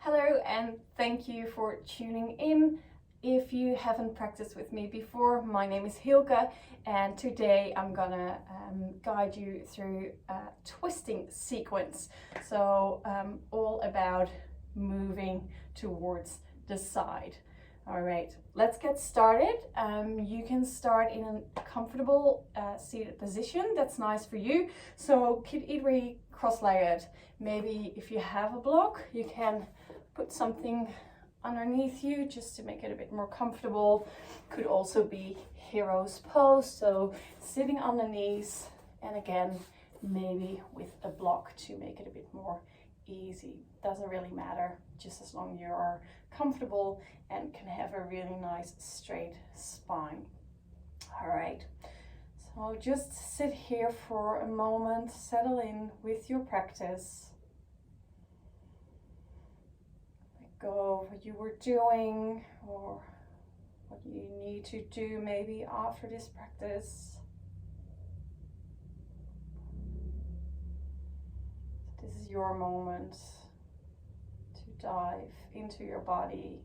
Hello and thank you for tuning in. If you haven't practiced with me before, my name is Hilke and today I'm gonna guide you through a twisting sequence. So all about moving towards the side. All right, let's get started. You can start in a comfortable seated position that's nice for you. So keep it really cross-legged. Maybe if you have a block, you can put something underneath you just to make it a bit more comfortable. Could also be hero's pose, so sitting on the knees, and again, maybe with a block to make it a bit more easy. Doesn't really matter, just as long as you are comfortable and can have a really nice straight spine. All right, so just sit here for a moment, settle in with your practice. Let go of what you were doing or what you need to do maybe after this practice. This is your moment to dive into your body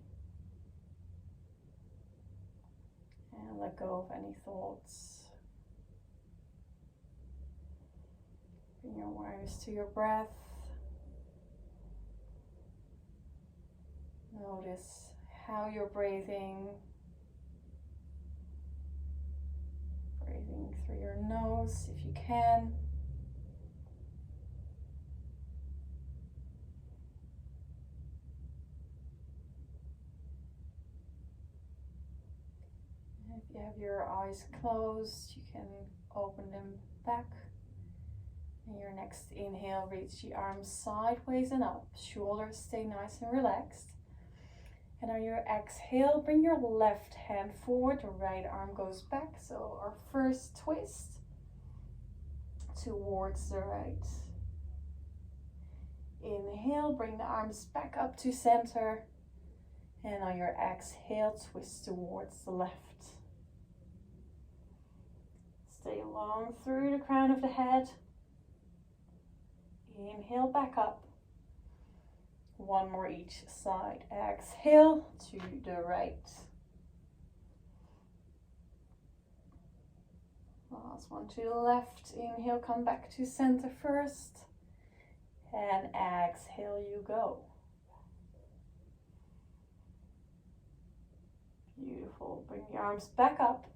and let go of any thoughts. Bring your awareness to your breath. Notice how you're breathing. Breathing through your nose if you can. If you have your eyes closed, you can open them back. And your next inhale, reach the arms sideways and up. Shoulders stay nice and relaxed. And on your exhale, bring your left hand forward, the right arm goes back. So our first twist towards the right. Inhale, bring the arms back up to center. And on your exhale, twist towards the left. Stay long through the crown of the head. Inhale, back up. One more each side. Exhale to the right. Last one to the left. Inhale, come back to center first. And exhale, you go. Beautiful. Bring the arms back up.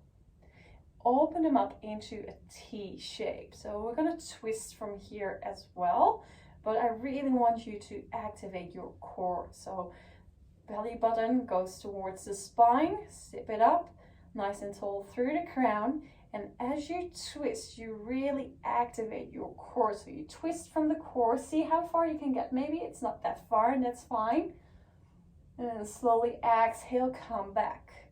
Open them up into a T shape. So we're going to twist from here as well. But I really want you to activate your core. So belly button goes towards the spine, zip it up, nice and tall through the crown. And as you twist, you really activate your core. So you twist from the core, see how far you can get. Maybe it's not that far and that's fine. And then slowly exhale, come back.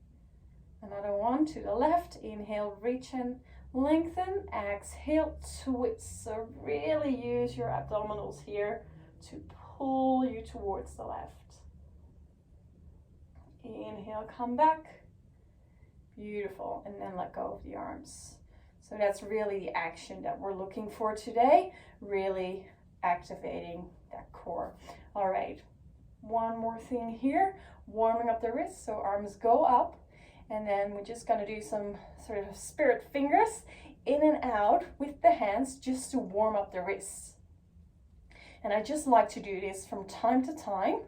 Another one to the left, inhale, reach and lengthen, exhale, twist. So really use your abdominals here to pull you towards the left. Inhale, come back. Beautiful, and then let go of the arms. So that's really the action that we're looking for today, really activating that core. All right, one more thing here, warming up the wrists, so arms go up. And then we're just going to do some sort of spirit fingers in and out with the hands just to warm up the wrists. And I just like to do this from time to time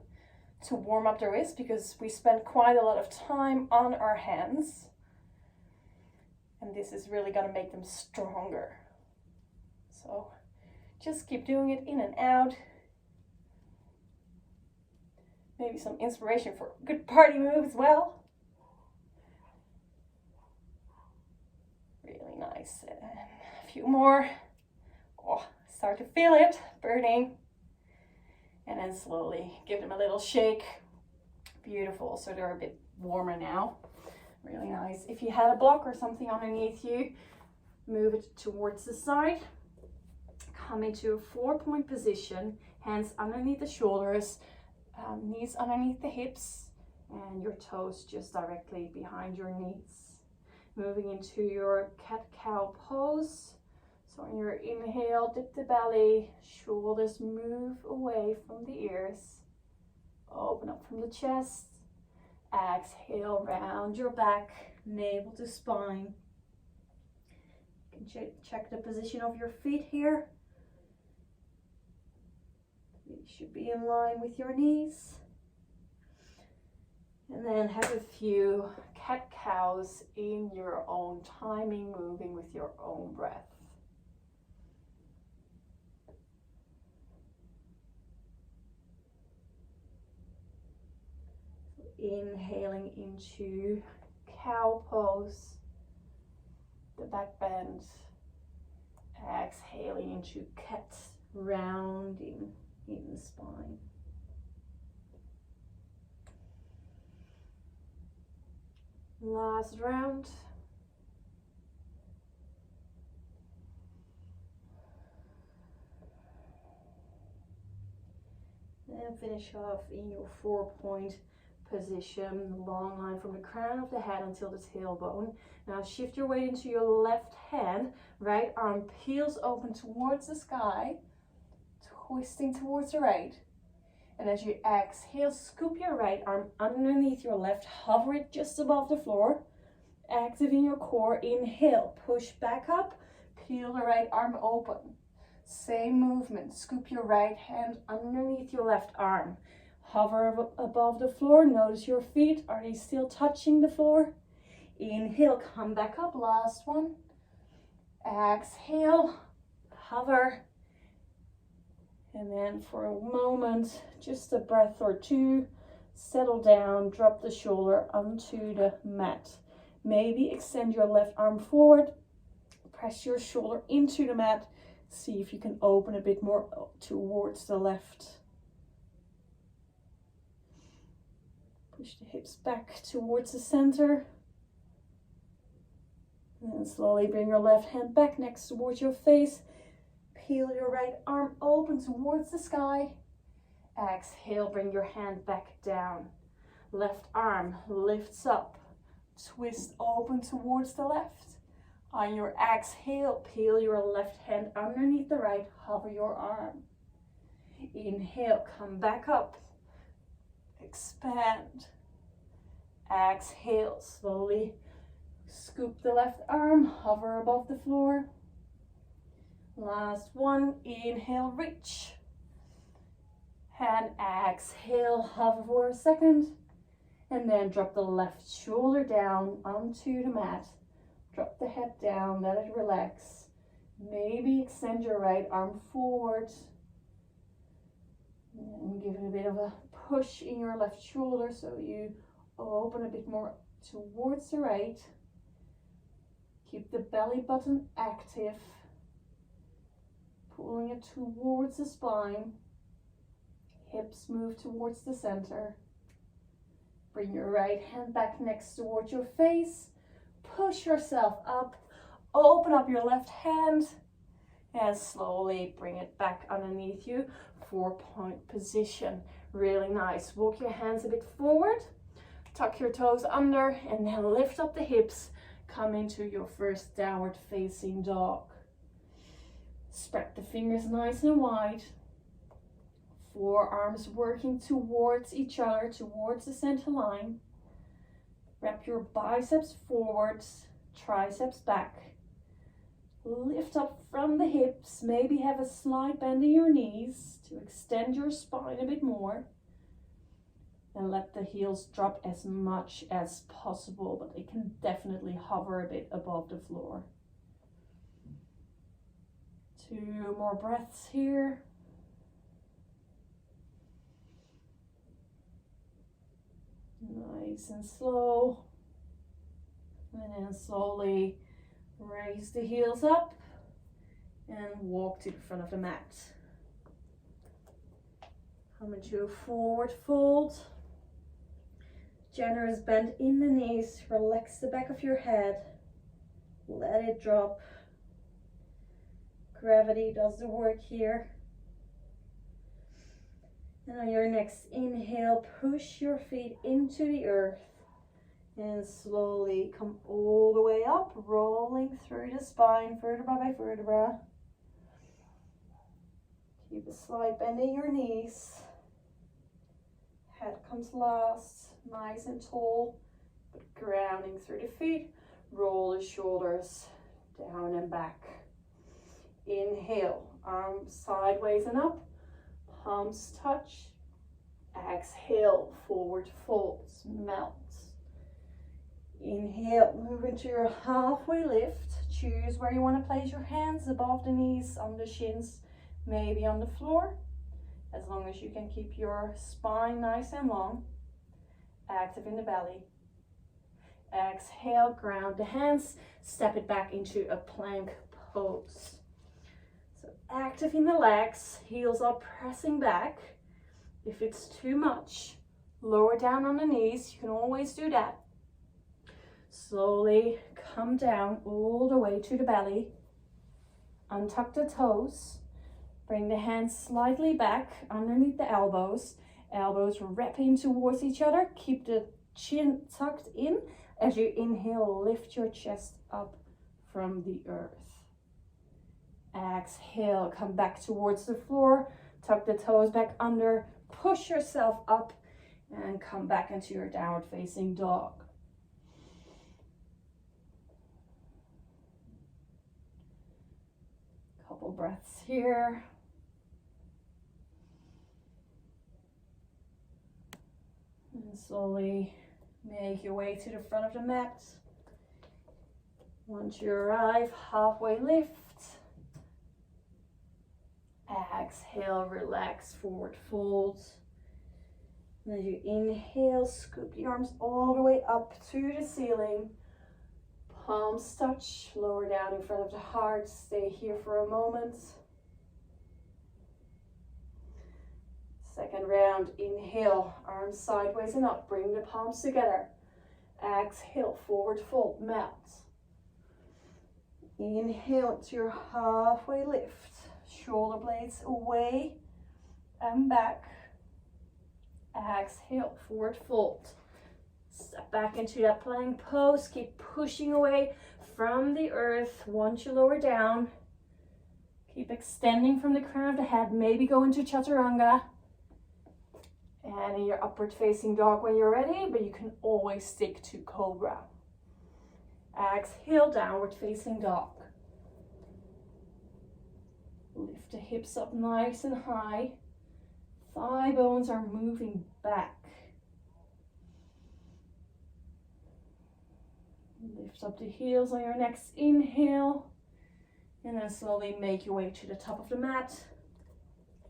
to warm up the wrists because we spend quite a lot of time on our hands. And this is really going to make them stronger. So just keep doing it in and out. Maybe some inspiration for a good party move as well. Really nice. And a few more. Oh, start to feel it burning. And then slowly give them a little shake. Beautiful. So they're a bit warmer now. Really nice. If you had a block or something underneath you, move it towards the side. Come into a 4-point position. Hands underneath the shoulders. Knees underneath the hips. And your toes just directly behind your knees. Moving into your cat-cow pose. So on your inhale, dip the belly, shoulders move away from the ears. Open up from the chest. Exhale, round your back, navel to spine. You can check the position of your feet here. You should be in line with your knees. And then have a few cat-cows in your own timing, moving with your own breath. Inhaling into cow pose, the back bend. Exhaling into cat, rounding in the spine. Last round. Then finish off in your 4-point position, long line from the crown of the head until the tailbone. Now shift your weight into your left hand, right arm peels open towards the sky, twisting towards the right. And as you exhale, scoop your right arm underneath your left, hover it just above the floor, activating your core. Inhale, push back up, peel the right arm open. Same movement, scoop your right hand underneath your left arm. Hover above the floor, notice your feet, are they still touching the floor? Inhale, come back up, last one. Exhale, hover. And then for a moment, just a breath or two, settle down, drop the shoulder onto the mat. Maybe extend your left arm forward, press your shoulder into the mat, see if you can open a bit more towards the left. Push the hips back towards the center. And then slowly bring your left hand back next towards your face. Peel your right arm open towards the sky. Exhale, bring your hand back down. Left arm lifts up. Twist open towards the left. On your exhale, peel your left hand underneath the right. Hover your arm. Inhale, come back up. Expand. Exhale, slowly scoop the left arm, hover above the floor. Last one, inhale, reach. And exhale, hover for a second. And then drop the left shoulder down onto the mat. Drop the head down, let it relax. Maybe extend your right arm forward. And give it a bit of a push in your left shoulder so you open a bit more towards the right. Keep the belly button active. Pulling it towards the spine. Hips move towards the center. Bring your right hand back next towards your face. Push yourself up. Open up your left hand. And slowly bring it back underneath you. 4-point position. Really nice. Walk your hands a bit forward. Tuck your toes under. And then lift up the hips. Come into your first downward facing dog. Spread the fingers nice and wide. Forearms working towards each other, towards the center line. Wrap your biceps forwards, triceps back. Lift up from the hips. Maybe have a slight bend in your knees to extend your spine a bit more. And let the heels drop as much as possible, but they can definitely hover a bit above the floor. 2 more breaths here. Nice and slow. And then slowly raise the heels up and walk to the front of the mat. Come into a forward fold. Generous bend in the knees. Relax the back of your head. Let it drop. Gravity does the work here. And on your next inhale, push your feet into the earth and slowly come all the way up, rolling through the spine, vertebra by vertebra. Keep a slight bend in your knees. Head comes last, nice and tall, but grounding through the feet. Roll the shoulders down and back. Inhale, arms sideways and up, palms touch. Exhale, forward folds, melts. Inhale, move into your halfway lift. Choose where you want to place your hands, above the knees, on the shins, maybe on the floor. As long as you can keep your spine nice and long, active in the belly. Exhale, ground the hands, step it back into a plank pose. So active in the legs, heels are pressing back. If it's too much, lower down on the knees, you can always do that. Slowly come down all the way to the belly. Untuck the toes. Bring the hands slightly back underneath the elbows. Elbows wrapping towards each other. Keep the chin tucked in. As you inhale, lift your chest up from the earth. Exhale, come back towards the floor. Tuck the toes back under. Push yourself up and come back into your downward facing dog. Couple breaths here. And slowly make your way to the front of the mat. Once you arrive, halfway lift. Exhale, relax, forward fold. And as you inhale, scoop the arms all the way up to the ceiling. Palms touch, lower down in front of the heart. Stay here for a moment. Second round, inhale, arms sideways and up. Bring the palms together. Exhale, forward fold, melt. Inhale to your halfway lift. Shoulder blades away and back. Exhale, forward fold. Step back into that plank pose. Keep pushing away from the earth. Once you lower down, keep extending from the crown of the head. Maybe go into chaturanga. And in your upward facing dog when you're ready, but you can always stick to cobra. Exhale, downward facing dog. Lift the hips up nice and high. Thigh bones are moving back. Lift up the heels on your next inhale. And then slowly make your way to the top of the mat.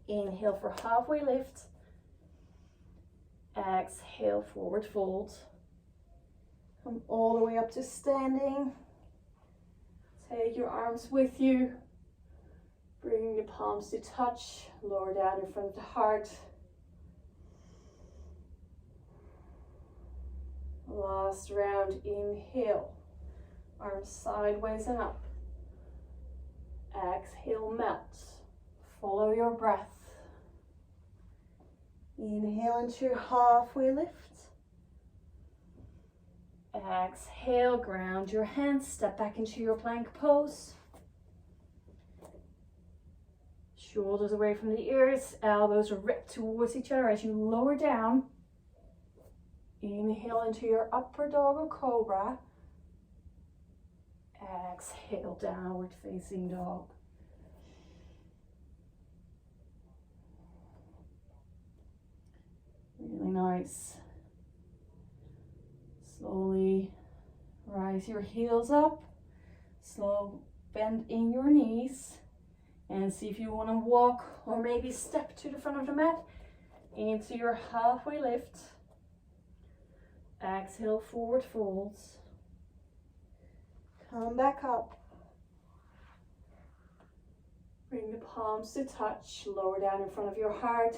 Inhale for halfway lift. Exhale, forward fold. Come all the way up to standing. Take your arms with you. Bring the palms to touch. Lower down in front of the heart. Last round, inhale. Arms sideways and up. Exhale, melt. Follow your breath. Inhale into your halfway lift. Exhale, ground your hands, step back into your plank pose. Shoulders away from the ears, elbows are ripped towards each other as you lower down. Inhale into your upward dog or cobra. Exhale, downward facing dog. Really nice. Slowly rise your heels up. Slow bend in your knees. And see if you want to walk or maybe step to the front of the mat into your halfway lift. Exhale, forward folds. Come back up. Bring the palms to touch. Lower down in front of your heart.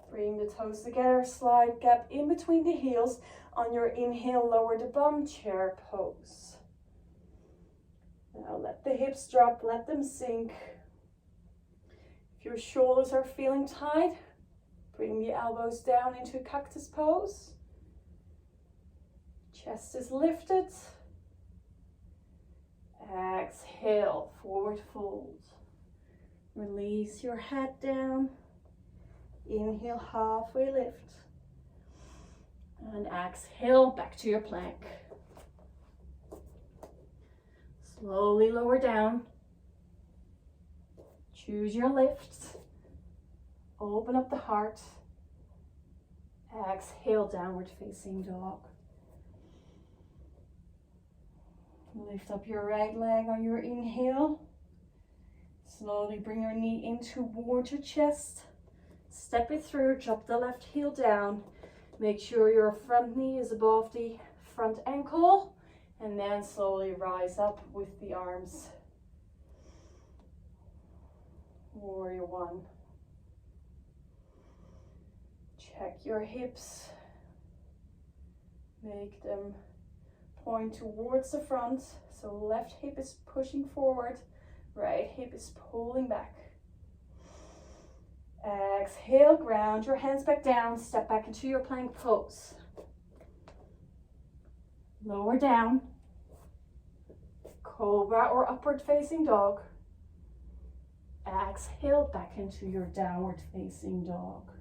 Bring the toes together. Slide gap in between the heels. On your inhale, lower the bum, chair pose. Now let the hips drop, let them sink. If your shoulders are feeling tight, bring the elbows down into cactus pose. Chest is lifted. Exhale, forward fold. Release your head down. Inhale, halfway lift. And exhale, back to your plank. Slowly lower down. Choose your lift. Open up the heart. Exhale, downward facing dog. Lift up your right leg on your inhale. Slowly bring your knee in towards your chest. Step it through, drop the left heel down. Make sure your front knee is above the front ankle. And then slowly rise up with the arms. Warrior one. Check your hips. Make them point towards the front. So left hip is pushing forward. Right hip is pulling back. Exhale, ground your hands back down. Step back into your plank pose. Lower down. Cobra or upward facing dog. Exhale, back into your downward facing dog.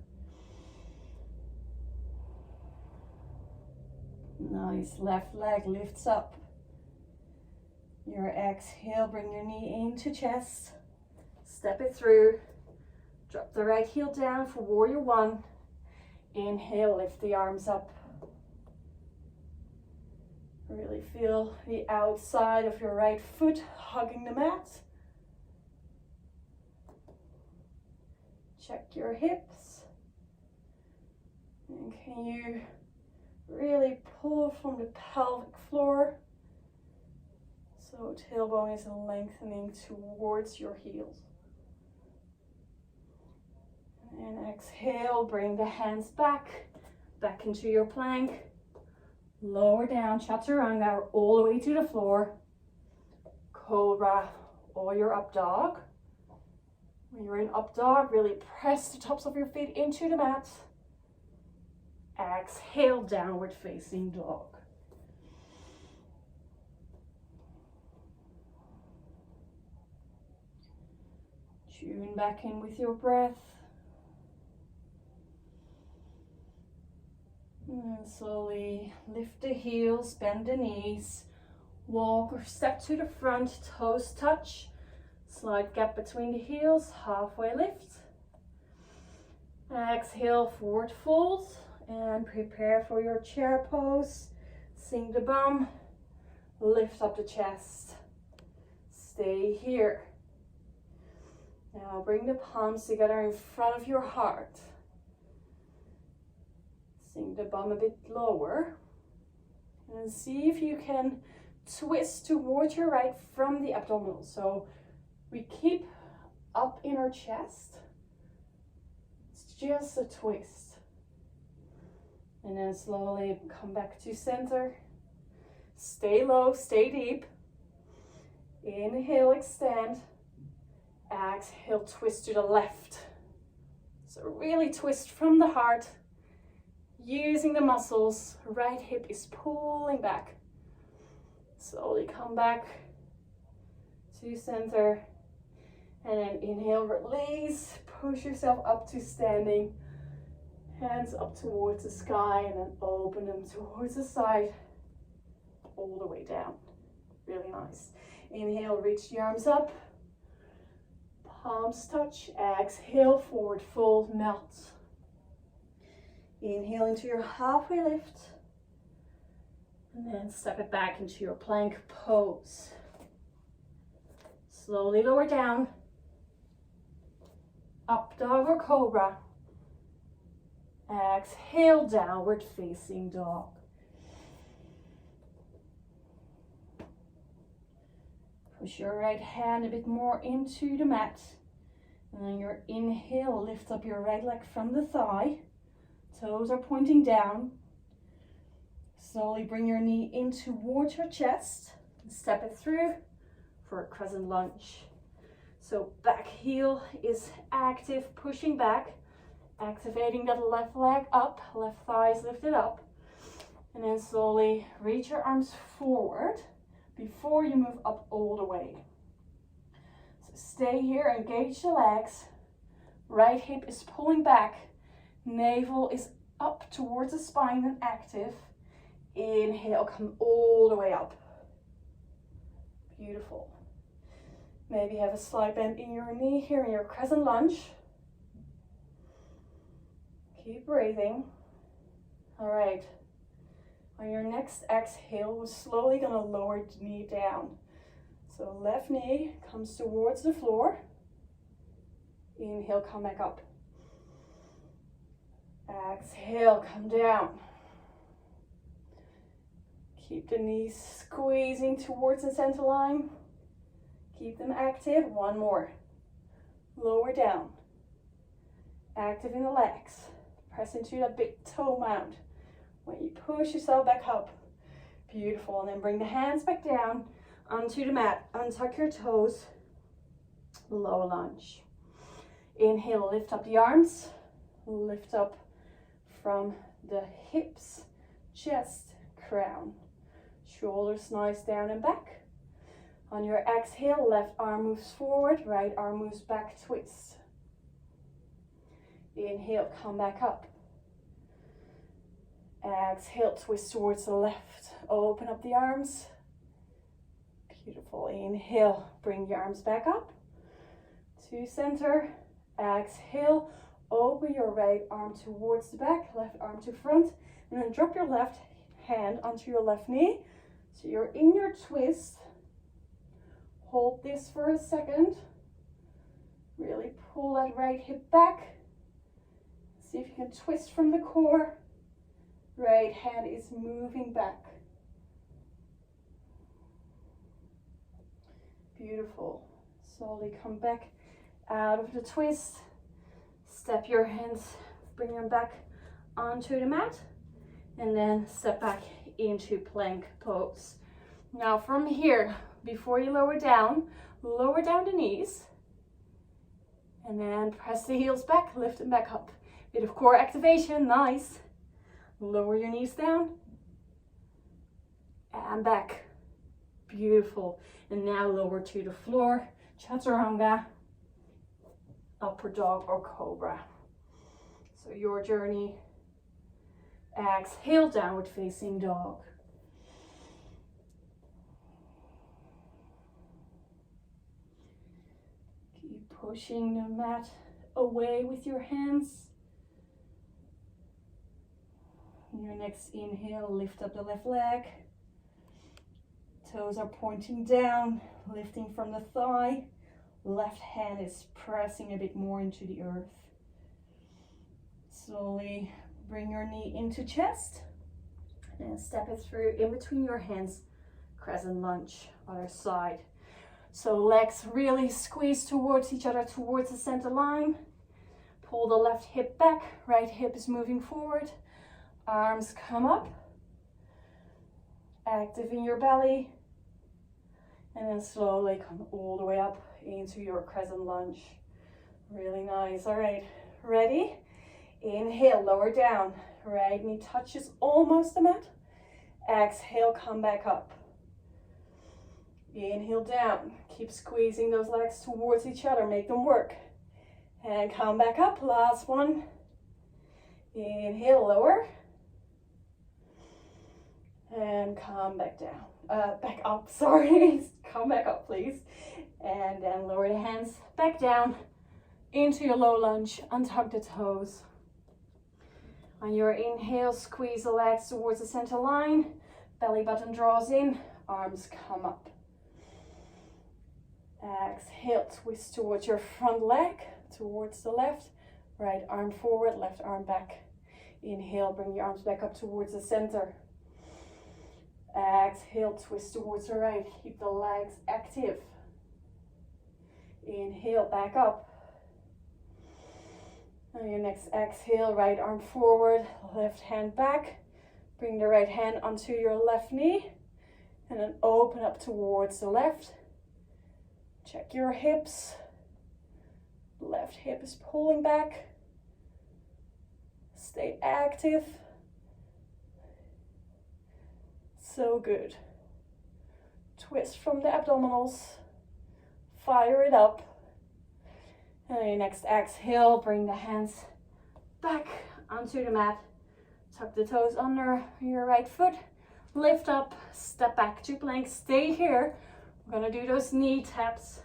Nice, left leg lifts up. Your exhale, bring your knee into chest. Step it through. Drop the right heel down for warrior one. Inhale, lift the arms up. Really feel the outside of your right foot hugging the mat. Check your hips. And can you really pull from the pelvic floor? So tailbone is lengthening towards your heels. And exhale, bring the hands back into your plank. Lower down, chaturanga, all the way to the floor. Cobra or your up dog. When you're in up dog, really press the tops of your feet into the mat. Exhale, downward facing dog. Tune back in with your breath. And slowly lift the heels, bend the knees, walk or step to the front, toes touch, slight gap between the heels, halfway lift. Exhale, forward fold, and prepare for your chair pose. Sink the bum, lift up the chest, stay here. Now bring the palms together in front of your heart. Sink the bum a bit lower. And see if you can twist towards your right from the abdominal. So we keep up in our chest. It's just a twist. And then slowly come back to center. Stay low, stay deep. Inhale, extend. Exhale, twist to the left. So really twist from the heart. Using the muscles, right hip is pulling back. Slowly come back to center. And then inhale, release, push yourself up to standing. Hands up towards the sky and then open them towards the side. All the way down. Really nice. Inhale, reach the arms up. Palms touch. Exhale, forward fold, melt. Inhale into your halfway lift. And then step it back into your plank pose. Slowly lower down. Up dog or cobra. Exhale, downward facing dog. Push your right hand a bit more into the mat. And then your inhale, lift up your right leg from the thigh. Toes are pointing down. Slowly bring your knee in towards your chest. And step it through for a crescent lunge. So back heel is active, pushing back. Activating that left leg up, left thigh is lifted up. And then slowly reach your arms forward before you move up all the way. So stay here, engage the legs. Right hip is pulling back. Navel is up towards the spine and active. Inhale, come all the way up. Beautiful. Maybe have a slight bend in your knee here in your crescent lunge. Keep breathing. All right. On your next exhale, we're slowly gonna lower the knee down. So left knee comes towards the floor. Inhale, come back up. Exhale, come down. Keep the knees squeezing towards the center line. Keep them active. One more. Lower down. Active in the legs. Press into that big toe mound. When you push yourself back up. Beautiful. And then bring the hands back down onto the mat. Untuck your toes. Low lunge. Inhale, lift up the arms. Lift up from the hips, chest, crown. Shoulders nice down and back. On your exhale, left arm moves forward, right arm moves back, twist. Inhale, come back up. Exhale, twist towards the left. Open up the arms. Beautiful. Inhale, bring the arms back up to center. Exhale, open your right arm towards the back, left arm to front, and then drop your left hand onto your left knee. So you're in your twist. Hold this for a second. Really pull that right hip back. See if you can twist from the core. Right hand is moving back. Beautiful. Slowly come back out of the twist. Step your hands, bring them back onto the mat. And then step back into plank pose. Now from here, before you lower down the knees. And then press the heels back, lift them back up. Bit of core activation, nice. Lower your knees down. And back. Beautiful. And now lower to the floor. Chaturanga. Upward dog or cobra. So your journey. Exhale, downward facing dog. Keep pushing the mat away with your hands. In your next inhale, lift up the left leg. Toes are pointing down, lifting from the thigh. Left hand is pressing a bit more into the earth. Slowly bring your knee into chest and step it through in between your hands. Crescent lunge, other side. So legs really squeeze towards each other, towards the center line. Pull the left hip back, right hip is moving forward. Arms come up. Active in your belly. And then slowly come all the way up into your crescent lunge. Really nice. All right, ready? Inhale, lower down. Right knee touches almost the mat. Exhale, come back up. Inhale down. Keep squeezing those legs towards each other. Make them work. And come back up. Last one. Inhale, lower. And come back down. Back up, sorry. Come back up, please. And then lower the hands back down into your low lunge. Untuck the toes. On your inhale, squeeze the legs towards the center line. Belly button draws in. Arms come up. Exhale, twist towards your front leg, towards the left. Right arm forward, left arm back. Inhale, bring your arms back up towards the center. Exhale, twist towards the right. Keep the legs active. Inhale, back up. On your next exhale, right arm forward, left hand back. Bring the right hand onto your left knee. And then open up towards the left. Check your hips. Left hip is pulling back. Stay active. So good. Twist from the abdominals. Fire it up. And on your next exhale, bring the hands back onto the mat. Tuck the toes under your right foot. Lift up, step back to plank. Stay here. We're gonna do those knee taps.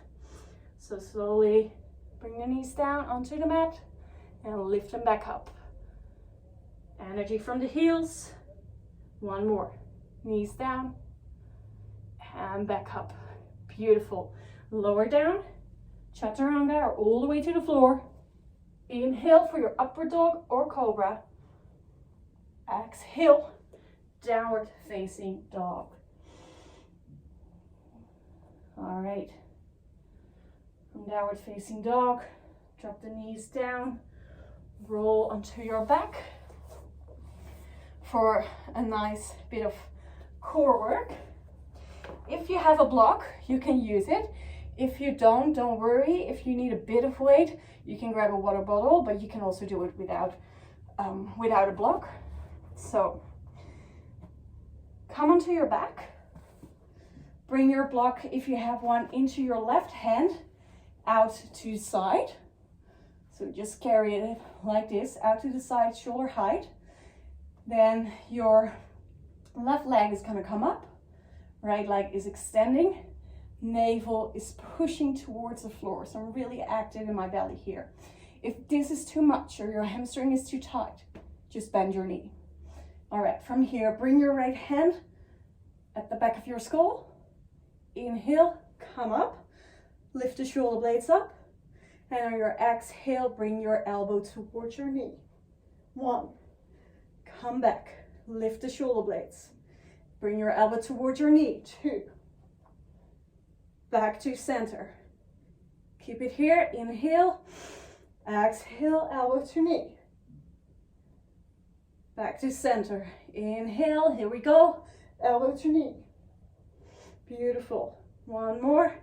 So slowly bring the knees down onto the mat and lift them back up. Energy from the heels. One more. Knees down and back up. Beautiful. Lower down, chaturanga, or all the way to the floor. Inhale for your upward dog or cobra. Exhale, downward facing dog. All right. From downward facing dog, drop the knees down, roll onto your back for a nice bit of core work. If you have a block, you can use it. If you don't worry. If you need a bit of weight, you can grab a water bottle, but you can also do it without a block. So come onto your back. Bring your block, if you have one, into your left hand, out to the side. So just carry it like this, out to the side, shoulder height. Then your left leg is gonna come up, right leg is extending, navel is pushing towards the floor. So I'm really active in my belly here. If this is too much or your hamstring is too tight, just bend your knee. All right, from here, bring your right hand at the back of your skull. Inhale, come up, lift the shoulder blades up, and on your exhale, bring your elbow towards your knee. 1, come back, lift the shoulder blades, bring your elbow towards your knee. 2, back to center. Keep it here, inhale, exhale, elbow to knee. Back to center, inhale, here we go, elbow to knee. Beautiful. One more.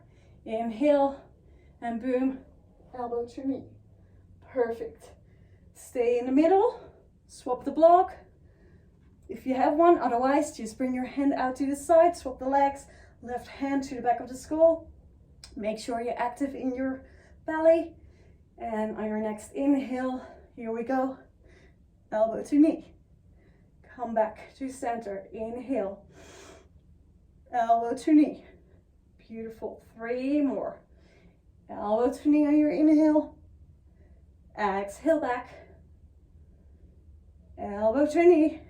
Inhale and boom, elbow to knee. Perfect. Stay in the middle. Swap the block if you have one. Otherwise, just bring your hand out to the side. Swap the legs. Left hand to the back of the skull. Make sure you're active in your belly. And on your next inhale, here we go. Elbow to knee. Come back to center. Inhale. Elbow to knee. Beautiful. 3 more. Elbow to knee on your inhale. Exhale back. Elbow to knee.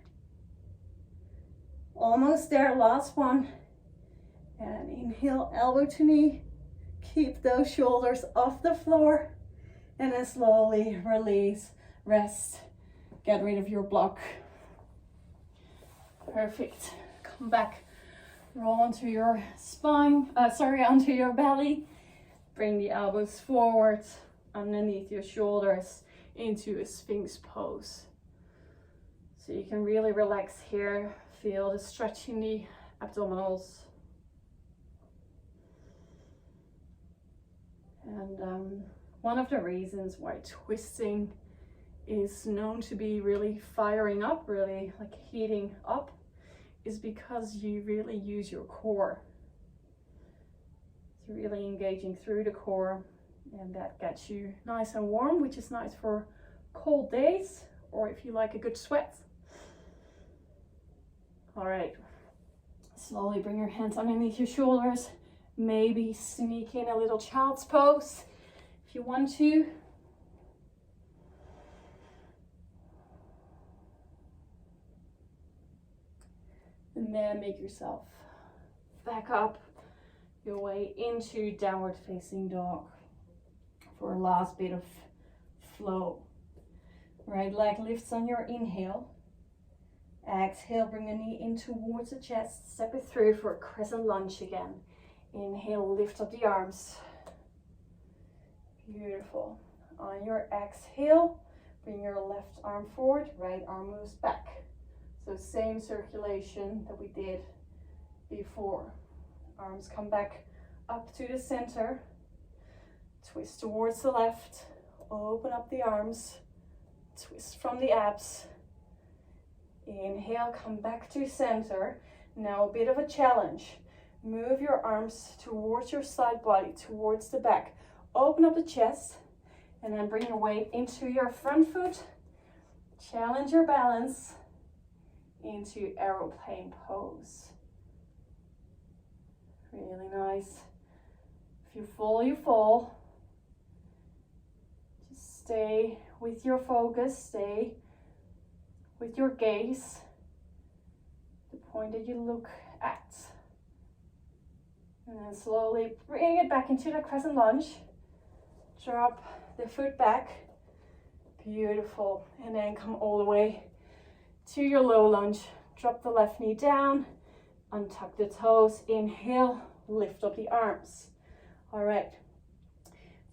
Almost there. Last one. And inhale, elbow to knee. Keep those shoulders off the floor. And then slowly release, rest. Get rid of your block. Perfect. Come back. Roll onto your spine, onto your belly. Bring the elbows forward, underneath your shoulders, into a Sphinx pose. So you can really relax here. Feel the stretch in the abdominals. And one of the reasons why twisting is known to be really firing up, really like heating up, is because you really use your core. It's really engaging through the core, and that gets you nice and warm, which is nice for cold days, or if you like a good sweat. All right, slowly bring your hands underneath your shoulders. Maybe sneak in a little child's pose if you want to. And then make yourself back up your way into downward facing dog for a last bit of flow. Right leg lifts on your inhale. Exhale, bring the knee in towards the chest. Step it through for a crescent lunge again. Inhale, lift up the arms. Beautiful. On your exhale, bring your left arm forward, right arm moves back. So same circulation that we did before. Arms come back up to the center. Twist towards the left. Open up the arms. Twist from the abs. Inhale, come back to center. Now a bit of a challenge. Move your arms towards your side body, towards the back. Open up the chest, and then bring your weight into your front foot challenge your balance into aeroplane pose. Really nice. If you fall, you fall. Just stay with your focus, stay with your gaze, the point that you look at. And then slowly bring it back into the crescent lunge. Drop the foot back. Beautiful. And then come all the way to your low lunge. Drop the left knee down, untuck the toes, inhale, lift up the arms. All right,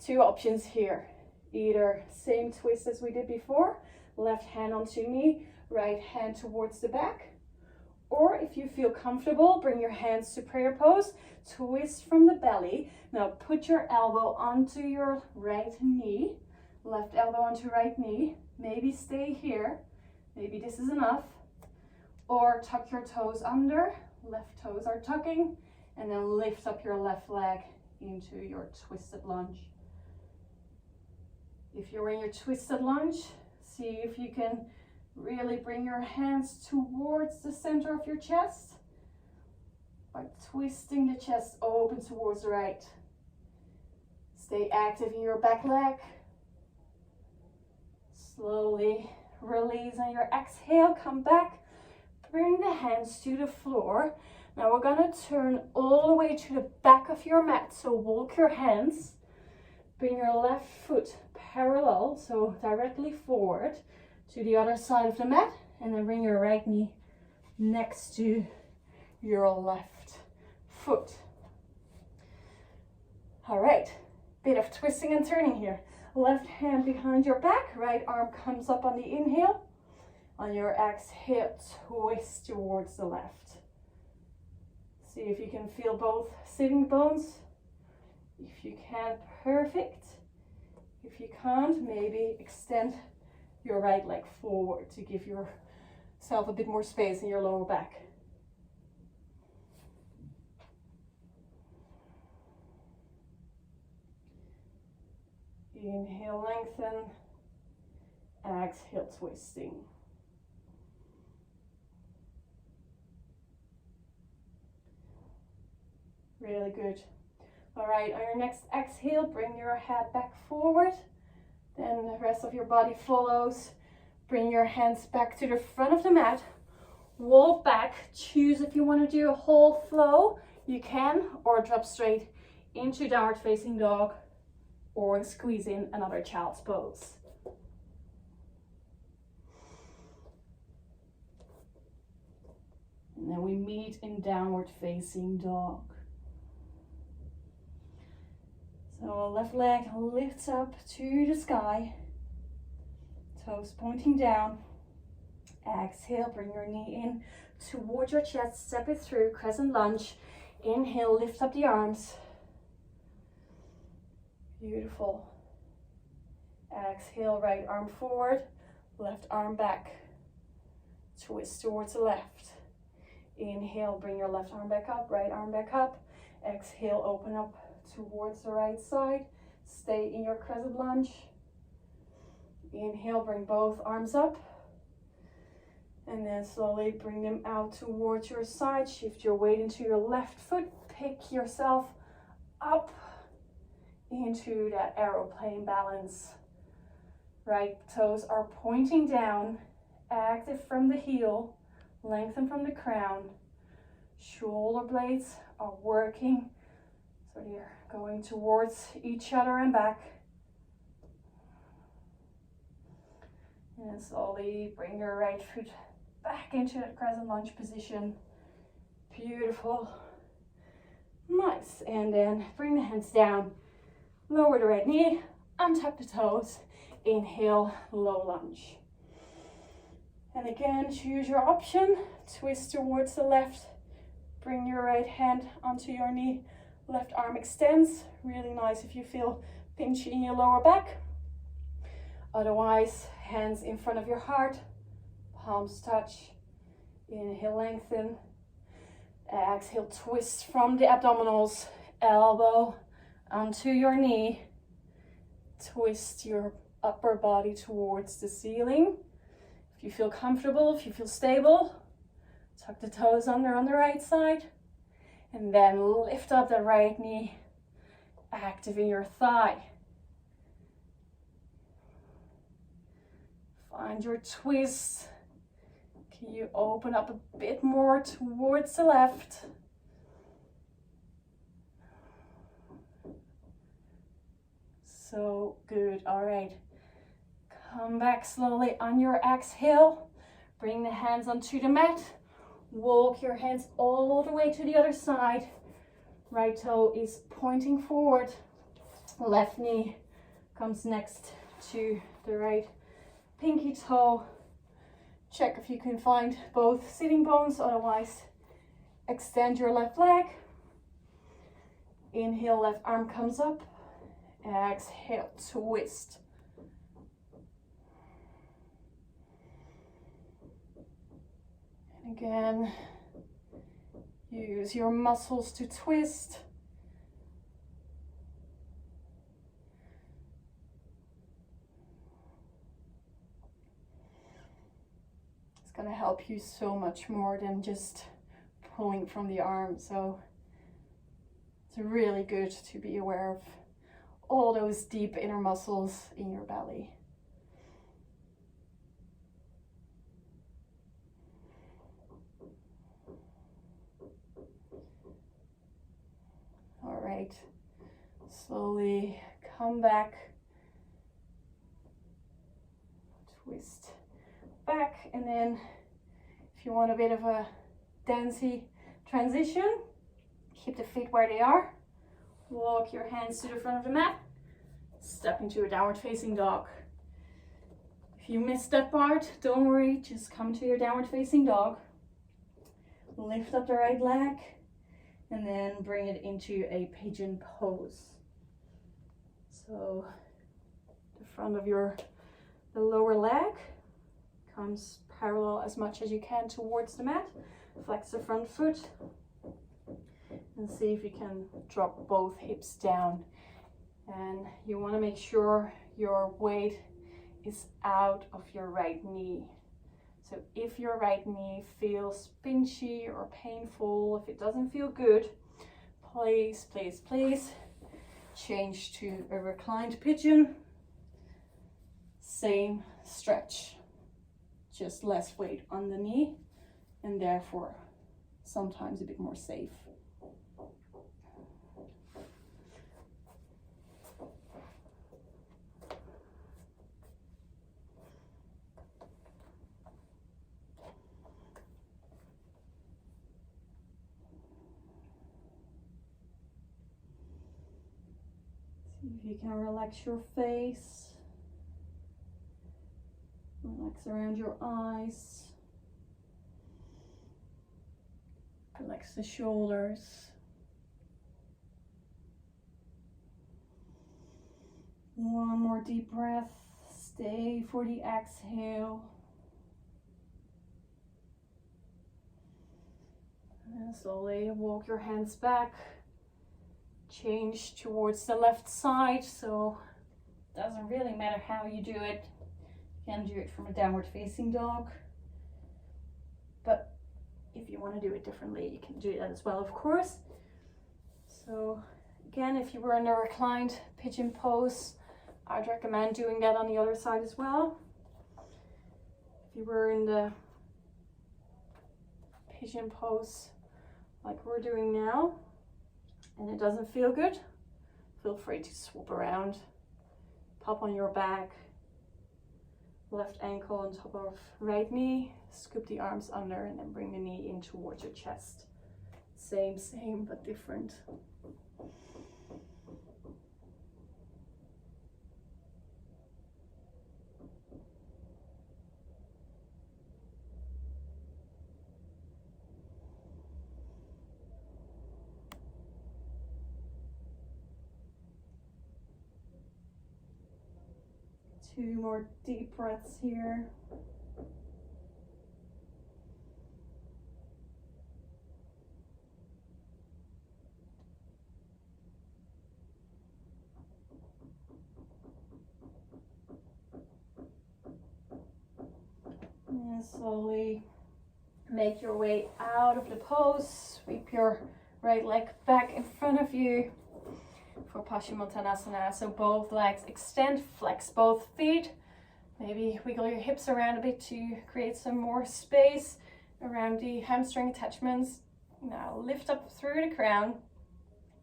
2 options here. Either same twist as we did before, left hand onto knee, right hand towards the back. Or if you feel comfortable, bring your hands to prayer pose, twist from the belly. Now put your elbow onto your right knee, left elbow onto right knee. Maybe stay here, maybe this is enough. Or tuck your toes under, left toes are tucking, and then lift up your left leg into your twisted lunge. If you're in your twisted lunge, see if you can really bring your hands towards the center of your chest by twisting the chest open towards the right. Stay active in your back leg. Slowly release on your exhale, come back, bring the hands to the floor. Now we're gonna turn all the way to the back of your mat, so walk your hands, bring your left foot parallel, so directly forward to the other side of the mat, and then bring your right knee next to your left foot. All right, bit of twisting and turning here. Left hand behind your back, right arm comes up on the inhale. On your exhale, twist towards the left. See if you can feel both sitting bones. If you can, perfect. If you can't, maybe extend your right leg forward to give yourself a bit more space in your lower back. Inhale, lengthen. Exhale, twisting. Really good. All right, on your next exhale, bring your head back forward. Then the rest of your body follows. Bring your hands back to the front of the mat. Walk back. Choose if you want to do a whole flow. You can, or drop straight into downward facing dog, or squeeze in another child's pose. And then we meet in downward facing dog. So left leg lifts up to the sky, toes pointing down. Exhale, bring your knee in towards your chest, step it through, crescent lunge. Inhale, lift up the arms. Beautiful. Exhale, right arm forward, left arm back. Twist towards the left. Inhale, bring your left arm back up, right arm back up. Exhale, open up towards the right side. Stay in your crescent lunge. Inhale, bring both arms up. And then slowly bring them out towards your side. Shift your weight into your left foot. Pick yourself up into that aeroplane balance. Right toes are pointing down, active from the heel, lengthen from the crown. Shoulder blades are working, so they're going towards each other and back. And slowly bring your right foot back into that crescent lunge position. Beautiful. Nice. And then bring the hands down. Lower the right knee, untuck the toes. Inhale, low lunge. And again, choose your option. Twist towards the left. Bring your right hand onto your knee. Left arm extends. Really nice if you feel pinchy in your lower back. Otherwise, hands in front of your heart. Palms touch. Inhale, lengthen. Exhale, twist from the abdominals. Elbow onto your knee. Twist your upper body towards the ceiling. If you feel comfortable, if you feel stable, tuck the toes under on the right side, and then lift up the right knee, activate your thigh. Find your twist. Can you open up a bit more towards the left? So good. All right. Come back slowly on your exhale. Bring the hands onto the mat. Walk your hands all the way to the other side. Right toe is pointing forward. Left knee comes next to the right pinky toe. Check if you can find both sitting bones, otherwise extend your left leg. Inhale, left arm comes up. Exhale, twist. And again, use your muscles to twist. It's going to help you so much more than just pulling from the arm. So it's really good to be aware of all those deep inner muscles in your belly. All right, slowly come back, twist back, and then if you want a bit of a dancey transition, keep the feet where they are. Walk your hands to the front of the mat. Step into a downward facing dog. If you missed that part, don't worry, just come to your downward facing dog. Lift up the right leg and then bring it into a pigeon pose. So the front of the lower leg comes parallel as much as you can towards the mat. Flex the front foot. And see if you can drop both hips down. And you want to make sure your weight is out of your right knee. So if your right knee feels pinchy or painful, if it doesn't feel good, please, please, please change to a reclined pigeon. Same stretch, just less weight on the knee, and therefore sometimes a bit more safe. If you can relax your face, relax around your eyes, relax the shoulders. One more deep breath, stay for the exhale. And slowly walk your hands back. Change towards the left side, so it doesn't really matter how you do it. You can do it from a downward facing dog, but if you want to do it differently, you can do that as well, of course. So again, if you were in a reclined pigeon pose, I'd recommend doing that on the other side as well. If you were in the pigeon pose like we're doing now, and it doesn't feel good, feel free to swap around. Pop on your back, left ankle on top of right knee, scoop the arms under, and then bring the knee in towards your chest. Same, but different. Two more deep breaths here. And slowly make your way out of the pose. Sweep your right leg back in front of you for Paschimottanasana. So both legs extend, flex both feet. Maybe wiggle your hips around a bit to create some more space around the hamstring attachments. Now lift up through the crown.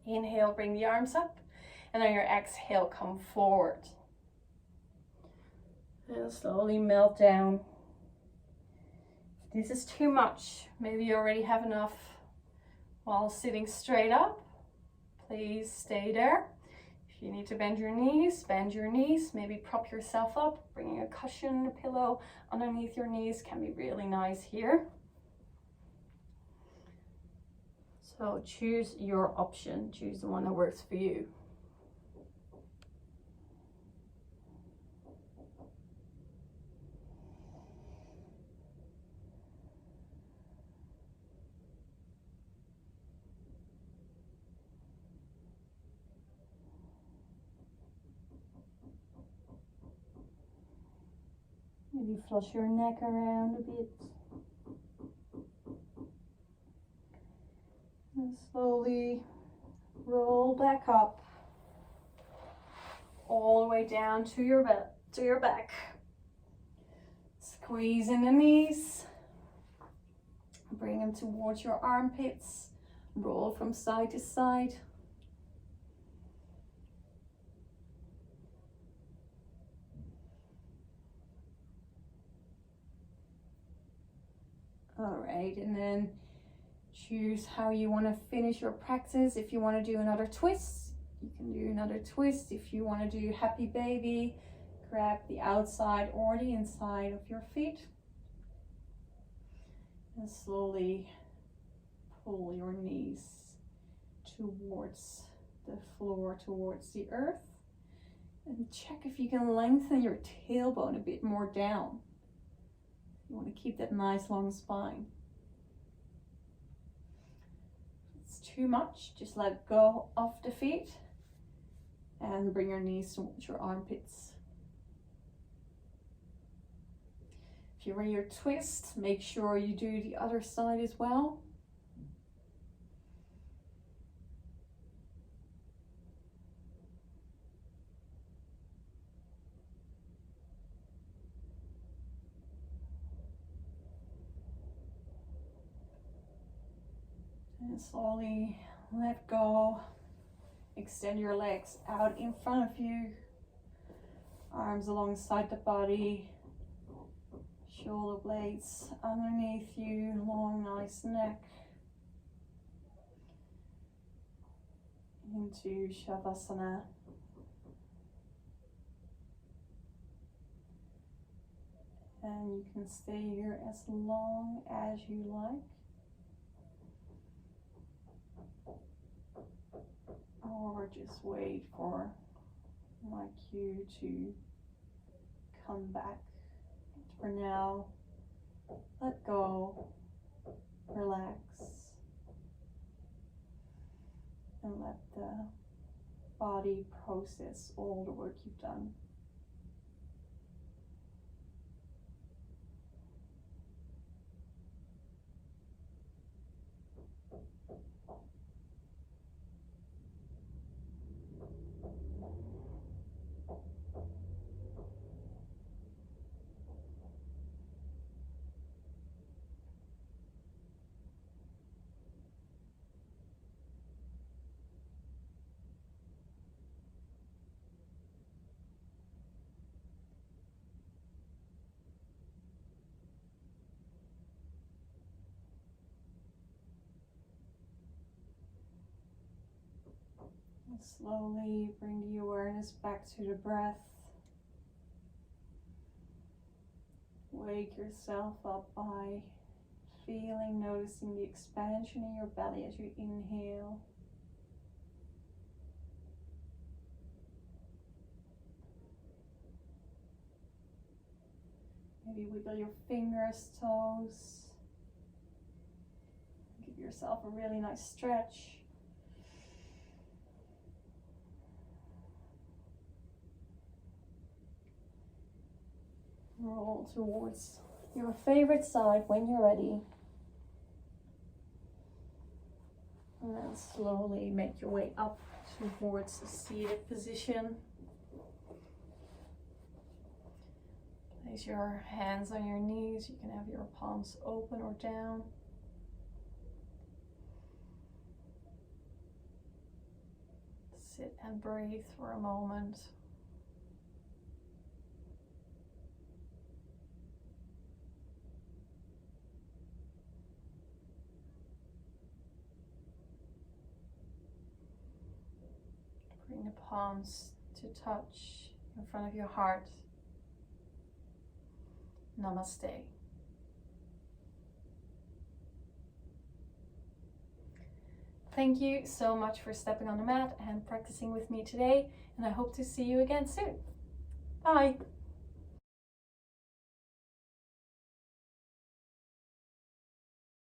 Inhale, bring the arms up. And on your exhale, come forward. And slowly melt down. If this is too much, maybe you already have enough while sitting straight up. Please stay there. If you need to bend your knees, maybe prop yourself up. Bringing a cushion, a pillow underneath your knees can be really nice here. So choose your option, choose the one that works for you. Maybe flush your neck around a bit. And slowly roll back up. All the way down to your back. Squeeze in the knees. Bring them towards your armpits. Roll from side to side. All right, and then choose how you want to finish your practice. If you want to do another twist, you can do another twist. If you want to do happy baby, grab the outside or the inside of your feet. And slowly pull your knees towards the floor, towards the earth. And check if you can lengthen your tailbone a bit more down. You want to keep that nice long spine. If it's too much, just let go of the feet and bring your knees towards your armpits. If you're in your twist, make sure you do the other side as well. And slowly let go. Extend your legs out in front of you. Arms alongside the body. Shoulder blades underneath you. Long, nice neck. Into Shavasana. And you can stay here as long as you like. Or just wait for my cue to come back. For now, let go, relax, and let the body process all the work you've done. Slowly bring the awareness back to the breath. Wake yourself up by noticing the expansion in your belly as you inhale. Maybe wiggle your fingers, toes. Give yourself a really nice stretch. Roll towards your favorite side when you're ready. And then slowly make your way up towards a seated position. Place your hands on your knees. You can have your palms open or down. Sit and breathe for a moment. Bring the palms to touch in front of your heart. Namaste. Thank you so much for stepping on the mat and practicing with me today, and I hope to see you again soon. Bye!